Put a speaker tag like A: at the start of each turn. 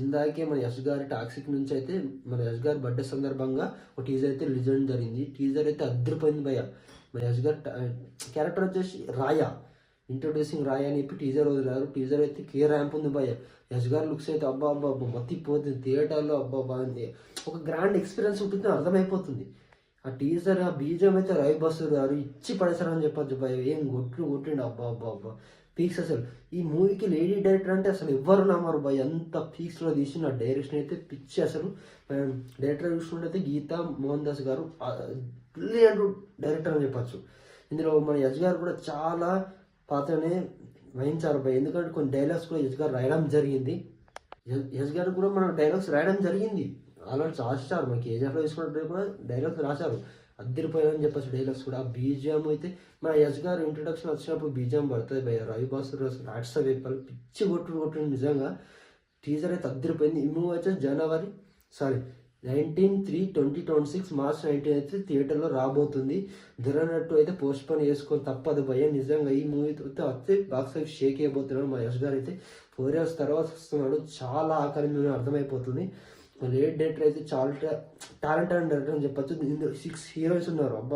A: ఇందాకే మన యశ్ గారి టాక్సిక్ నుంచి అయితే మన యశ్ గారి బర్త్డే సందర్భంగా ఒక టీజర్ అయితే రిలీజ్ జరిగింది. టీజర్ అయితే అద్దరిపోయింది భయ్య. మన యశ్ గారి క్యారెక్టర్ వచ్చేసి రాయా, ఇంట్రొడ్యూసింగ్ రాయా అని చెప్పి టీజర్ వదిలారు. టీజర్ అయితే కే ర్యాంప్ ఉంది భయ్య. యశ్ గారి లుక్స్ అయితే అబ్బా అబ్బా అబ్బా మత్తిపోతుంది థియేటర్లో. అబ్బా బాగుంది, ఒక గ్రాండ్ ఎక్స్పీరియన్స్ ఉంటుంది, అర్థమైపోతుంది. ఆ టీజర్ ఆ బీజం అయితే రవి బస్సు గారు ఇచ్చి పడేశారని చెప్పొచ్చు భయ్య. ఏం కొట్టిండు అబ్బా అబ్బా అబ్బా పీక్స్. అసలు ఈ మూవీకి లేడీ డైరెక్టర్ అంటే అసలు ఎవ్వరు నమ్మరు భయ్, అంత పీక్స్లో తీసిన డైరెక్షన్ అయితే పిచ్చి. అసలు డైరెక్టర్ చూసుకుంటే గీతా మోహన్ దాస్ గారు బ్రిలియంట్ డైరెక్టర్ అని చెప్పచ్చు. ఇందులో మన యశ్ గారు కూడా చాలా పాత్రనే వహించారు భయ్. ఎందుకంటే కొన్ని డైలాగ్స్ కూడా యశ్ గారు రాయడం జరిగింది. యశ్ గారు కూడా మన డైలాగ్స్ రాయడం జరిగింది. ఆల్రెడీ రాశారు, మన కేజీఎఫ్లో తీసుకున్నట్టు కూడా డైలాగ్స్ రాశారు. అద్దరిపోయాయని చెప్పచ్చు డైలాగ్స్ కూడా. ఆ బీజిఎం అయితే మన యశ్ గారు ఇంట్రొడక్షన్ వచ్చినప్పుడు బీజిఎం పడుతుంది భయ. రవి బాసు రాట్స వేపాలు పిచ్చి కొట్టు నిజంగా. టీజర్ అయితే అద్దరిపోయింది. ఈ మూవీ వచ్చేసి జనవరి 19/3/2026 మార్చ్ 19 అయితే థియేటర్లో రాబోతుంది. దురన్నట్టు అయితే పోస్ట్ పోన్ చేసుకొని తప్పదు భయ. నిజంగా ఈ మూవీ వస్తే బాక్స్ ఆఫీస్ షేక్ అయిపోతున్నాడు మా యశ్ గారు అయితే. 4 years తర్వాత వస్తున్నాడు. చాలా ఆకలి అర్థమైపోతుంది. లేట్ డైరెక్టర్ అయితే చాలా టాలెంటెడ్ డైరెక్టర్ అని చెప్పచ్చు. ఇందులో 6 heroes ఉన్నారు అబ్బా.